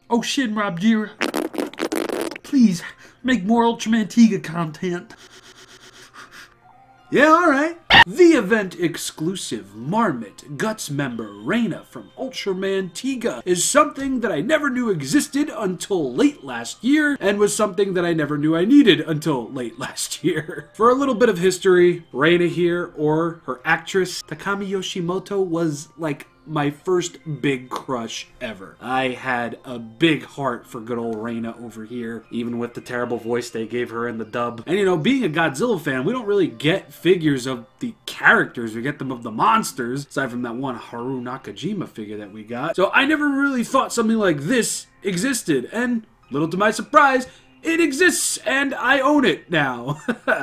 Oh, ShinRobjira, please make more Ultraman Tiga content. Yeah, alright. The event exclusive Marmot Guts member Rena from Ultraman Tiga is something that I never knew existed until late last year, and was something that I never knew I needed until late last year. For a little bit of history, Rena here, or her actress, Takami Yoshimoto, was like my first big crush ever. I had a big heart for good old Rena over here, even with the terrible voice they gave her in the dub. And you know, being a Godzilla fan, we don't really get figures of the characters, we get them of the monsters, aside from that one Haru Nakajima figure that we got. So I never really thought something like this existed, and little to my surprise, it exists, and I own it now.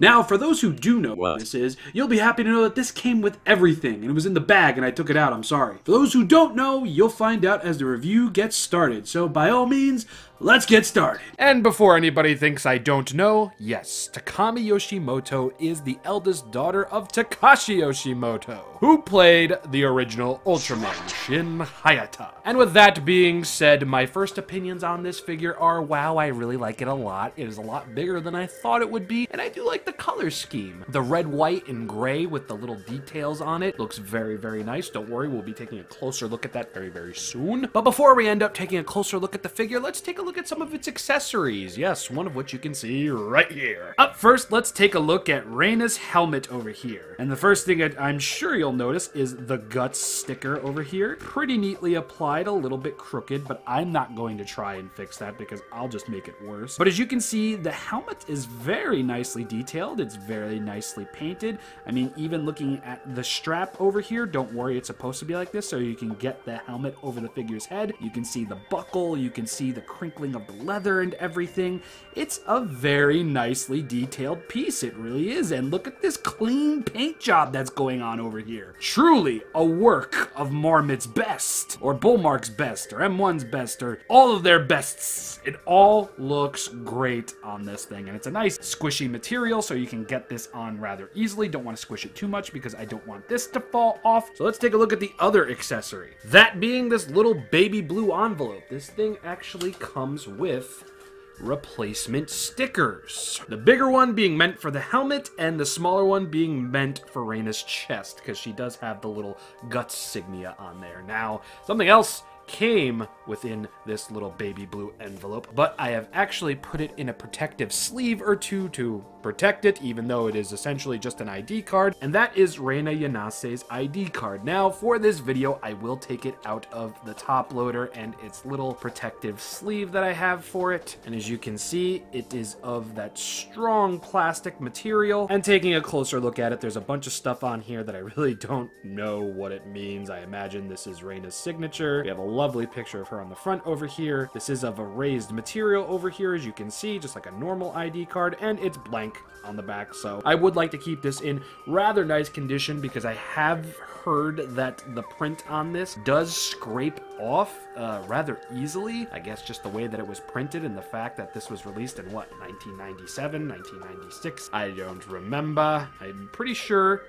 Now, for those who do know what this is, you'll be happy to know that this came with everything, and it was in the bag, and I took it out, I'm sorry. For those who don't know, you'll find out as the review gets started, so by all means, let's get started. And before anybody thinks I don't know, yes, Takami Yoshimoto is the eldest daughter of Takashi Yoshimoto, who played the original Ultraman, Shin Hayata. And with that being said, my first opinions on this figure are, wow, I really like it a lot. It is a lot bigger than I thought it would be, and I do like the color scheme. The red, white, and gray with the little details on it looks very, very nice. Don't worry, we'll be taking a closer look at that very, very soon. But before we end up taking a closer look at the figure, let's take a look at some of its accessories. Yes, one of which you can see right here. Up first, let's take a look at Rena's helmet over here. And the first thing I'm sure you'll notice is the Guts sticker over here. Pretty neatly applied, a little bit crooked, but I'm not going to try and fix that because I'll just make it worse. But as you can see, the helmet is very nicely detailed. It's very nicely painted. I mean, even looking at the strap over here, don't worry, it's supposed to be like this so you can get the helmet over the figure's head. You can see the buckle, you can see the crinkling of the leather and everything. It's a very nicely detailed piece, it really is. And look at this clean paint job that's going on over here. Truly a work of Marmot's best, or Bullmark's best, or M1's best, or all of their bests. It all looks great on this thing, and it's a nice squishy material, so you can get this on rather easily. Don't want to squish it too much because I don't want this to fall off. So let's take a look at the other accessory. That being this little baby blue envelope. This thing actually comes with replacement stickers. The bigger one being meant for the helmet, and the smaller one being meant for Rena's chest, because she does have the little Guts signia on there. Now, something else came within this little baby blue envelope, but I have actually put it in a protective sleeve or two to protect it, even though it is essentially just an ID card, and that is Rena Yanase's ID card. Now, for this video, I will take it out of the top loader and its little protective sleeve that I have for it, and as you can see, it is of that strong plastic material, and taking a closer look at it, there's a bunch of stuff on here that I really don't know what it means. I imagine this is Rena's signature. We have a lovely picture of her on the front over here. This is of a raised material over here, as you can see, just like a normal ID card, and it's blank on the back. So I would like to keep this in rather nice condition because I have heard that the print on this does scrape off rather easily. I guess just the way that it was printed and the fact that this was released in what, 1997, 1996? I don't remember. I'm pretty sure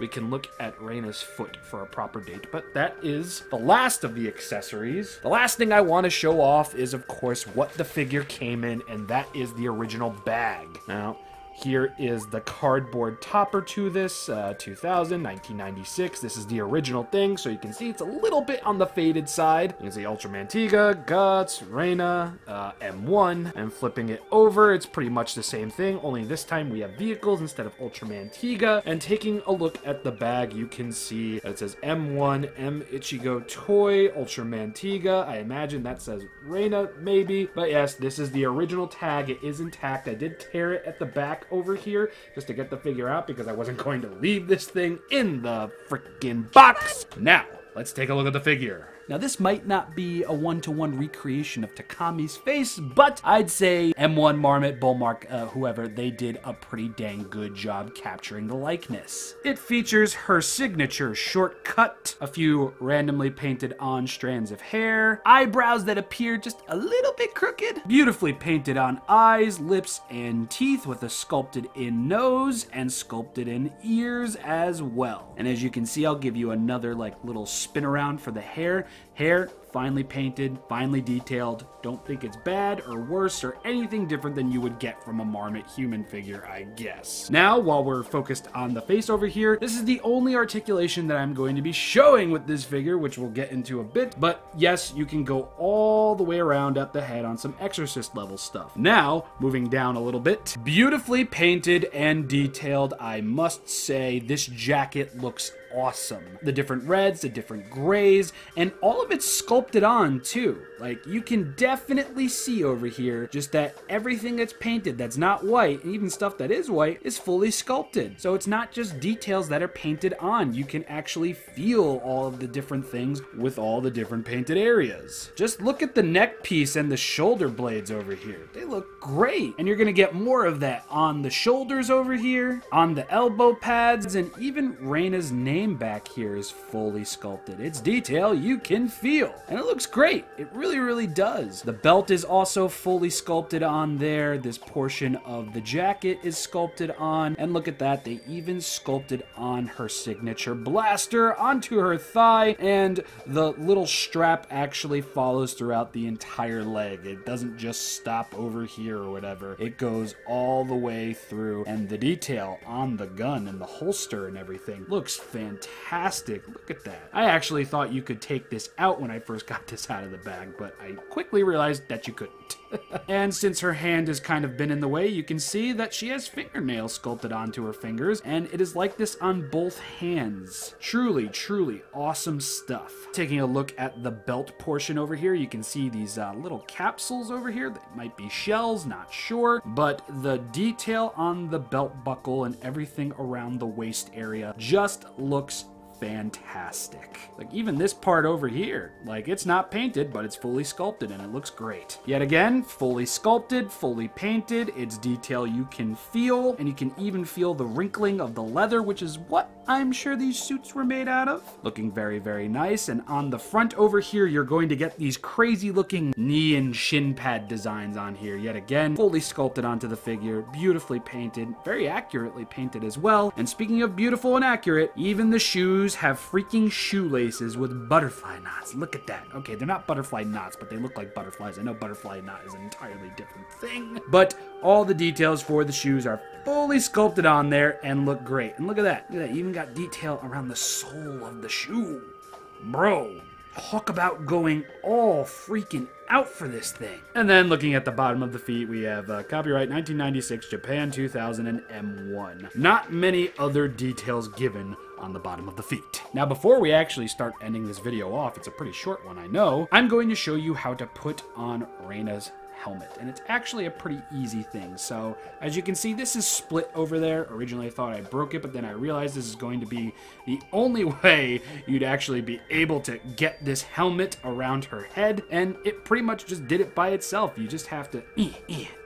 we can look at Rena's foot for a proper date, but that is the last of the accessories. The last thing I want to show off is, of course, what the figure came in, and that is the original bag. Now, here is the cardboard topper to this, 2000, 1996. This is the original thing, so you can see it's a little bit on the faded side. You can see Ultraman Tiga, Guts, Rena, M1, and flipping it over, it's pretty much the same thing, only this time we have vehicles instead of Ultraman Tiga. And taking a look at the bag, you can see that it says M1, M1-GO Toy, Ultraman Tiga. I imagine that says Rena, maybe. But yes, this is the original tag. It is intact. I did tear it at the back over here just to get the figure out because I wasn't going to leave this thing in the freaking box. Now, let's take a look at the figure. Now, this might not be a one-to-one recreation of Takami's face, but I'd say M1, Marmot, Bullmark, whoever, they did a pretty dang good job capturing the likeness. It features her signature short cut, a few randomly painted on strands of hair, eyebrows that appear just a little bit crooked, beautifully painted on eyes, lips, and teeth with a sculpted in nose and sculpted in ears as well. And as you can see, I'll give you another like little spin around for the hair. Hair, finely painted, finely detailed. Don't think it's bad or worse or anything different than you would get from a Marmot human figure, I guess. Now, while we're focused on the face over here, this is the only articulation that I'm going to be showing with this figure, which we'll get into a bit. But yes, you can go all the way around at the head on some Exorcist level stuff. Now, moving down a little bit, beautifully painted and detailed, I must say, this jacket looks awesome. The different reds, the different grays, and all of it's sculpted on too. Like, you can definitely see over here just that everything that's painted that's not white, and even stuff that is white, is fully sculpted. So it's not just details that are painted on. You can actually feel all of the different things with all the different painted areas. Just look at the neck piece and the shoulder blades over here. They look great. And you're gonna get more of that on the shoulders over here, on the elbow pads, and even Rena's name back here is fully sculpted. It's detail you can feel, and it looks great. It really does. The belt is also fully sculpted on there. This portion of the jacket is sculpted on, and look at that, they even sculpted on her signature blaster onto her thigh, and the little strap actually follows throughout the entire leg. It doesn't just stop over here or whatever. It goes all the way through, and the detail on the gun and the holster and everything looks fantastic. Look at that. I actually thought you could take this out when I first got this out of the bag, but I quickly realized that you couldn't. And since her hand has kind of been in the way, you can see that she has fingernails sculpted onto her fingers, and it is like this on both hands. Truly awesome stuff. Taking a look at the belt portion over here, you can see these little capsules over here that might be shells, not sure, but the detail on the belt buckle and everything around the waist area just looks fantastic. Like, even this part over here, like, it's not painted, but it's fully sculpted and it looks great. Yet again, fully sculpted, fully painted. It's detail you can feel, and you can even feel the wrinkling of the leather, which is what I'm sure these suits were made out of. Looking very nice. And on the front over here, you're going to get these crazy looking knee and shin pad designs on here. Yet again, fully sculpted onto the figure, beautifully painted, very accurately painted as well. And speaking of beautiful and accurate, even the shoes have freaking shoelaces with butterfly knots. Look at that. Okay, they're not butterfly knots, but they look like butterflies. I know butterfly knot is an entirely different thing, but all the details for the shoes are fully sculpted on there and look great. And look at that. Look at that. You even got detail around the sole of the shoe. Bro, talk about going all freaking out for this thing. And then looking at the bottom of the feet, we have copyright 1996, Japan 2000, and M1. Not many other details given on the bottom of the feet. Now, before we actually start ending this video off, it's a pretty short one, I know, I'm going to show you how to put on Rena's helmet, and it's actually a pretty easy thing. So as you can see, this is split over there. Originally I thought I broke it, but then I realized this is going to be the only way you'd actually be able to get this helmet around her head, and it pretty much just did it by itself. You just have to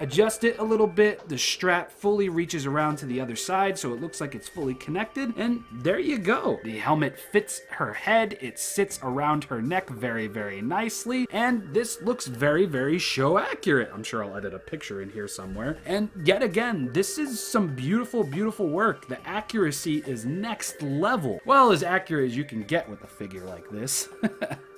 adjust it a little bit. The strap fully reaches around to the other side, so it looks like it's fully connected, and there you go. The helmet fits her head. It sits around her neck very nicely, and this looks very show accurate. I'm sure I'll edit a picture in here somewhere. And yet again, this is some beautiful work. The accuracy is next level. Well, as accurate as you can get with a figure like this.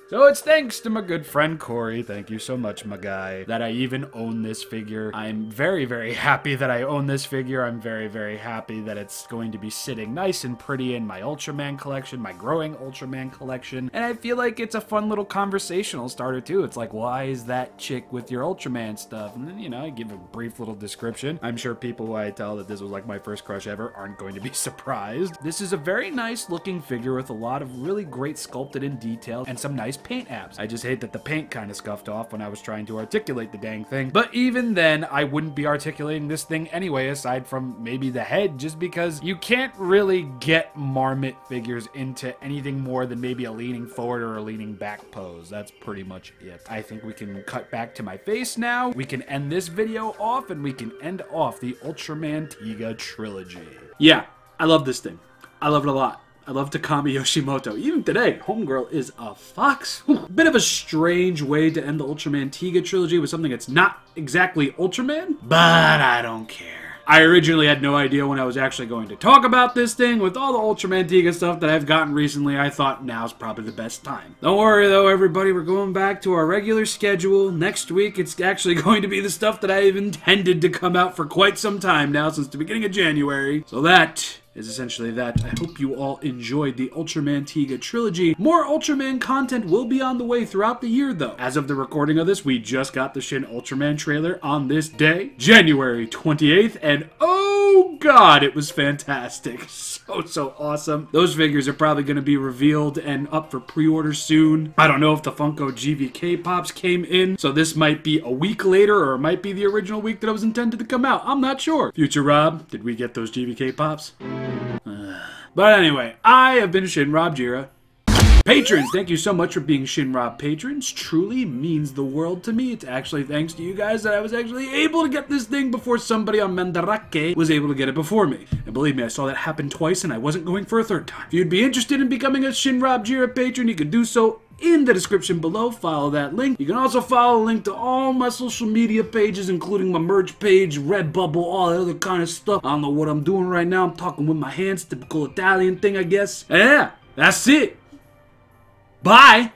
So it's thanks to my good friend Corey, thank you so much, my guy, that I even own this figure. I'm very happy that I own this figure. I'm very happy that it's going to be sitting nice and pretty in my Ultraman collection, my growing Ultraman collection. And I feel like it's a fun little conversational starter too. It's like, why is that chick with your Ultraman stuff? And then, you know, I give a brief little description. I'm sure people who I tell that this was like my first crush ever aren't going to be surprised. This is a very nice looking figure with a lot of really great sculpted in detail and some nice paint apps. I just hate that the paint kind of scuffed off when I was trying to articulate the dang thing. But even then, I wouldn't be articulating this thing anyway, aside from maybe the head, just because you can't really get Marmot figures into anything more than maybe a leaning forward or a leaning back pose. That's pretty much it. I think we can cut back to my face now. We can end this video off, and we can end off the Ultraman Tiga trilogy. Yeah, I love this thing. I love it a lot. I love Takami Yoshimoto. Even today, Homegirl is a fox. Bit of a strange way to end the Ultraman Tiga trilogy with something that's not exactly Ultraman, but I don't care. I originally had no idea when I was actually going to talk about this thing. With all the Ultraman Tiga stuff that I've gotten recently, I thought now's probably the best time. Don't worry though, everybody, we're going back to our regular schedule. Next week, it's actually going to be the stuff that I've intended to come out for quite some time now, since the beginning of January. So that is essentially that. I hope you all enjoyed the Ultraman Tiga trilogy. More Ultraman content will be on the way throughout the year, though. As of the recording of this, we just got the Shin Ultraman trailer on this day, January 28th, and oh god, it was fantastic. So awesome. Those figures are probably going to be revealed and up for pre-order soon. I don't know if the Funko GVK Pops came in, so this might be a week later, or it might be the original week that it was intended to come out. I'm not sure. Future Rob, did we get those GVK Pops? But anyway, I have been ShinRobjira. Patrons, thank you so much for being ShinRob patrons. Truly means the world to me. It's actually thanks to you guys that I was actually able to get this thing before somebody on Mandarake was able to get it before me. And believe me, I saw that happen twice and I wasn't going for a third time. If you'd be interested in becoming a ShinRobjira patron, you could do so in the description below. Follow that link. You can also follow a link to all my social media pages, including my merch page, Redbubble, all that other kind of stuff. I don't know what I'm doing right now. I'm talking with my hands, typical Italian thing, I guess. And yeah, that's it. Bye!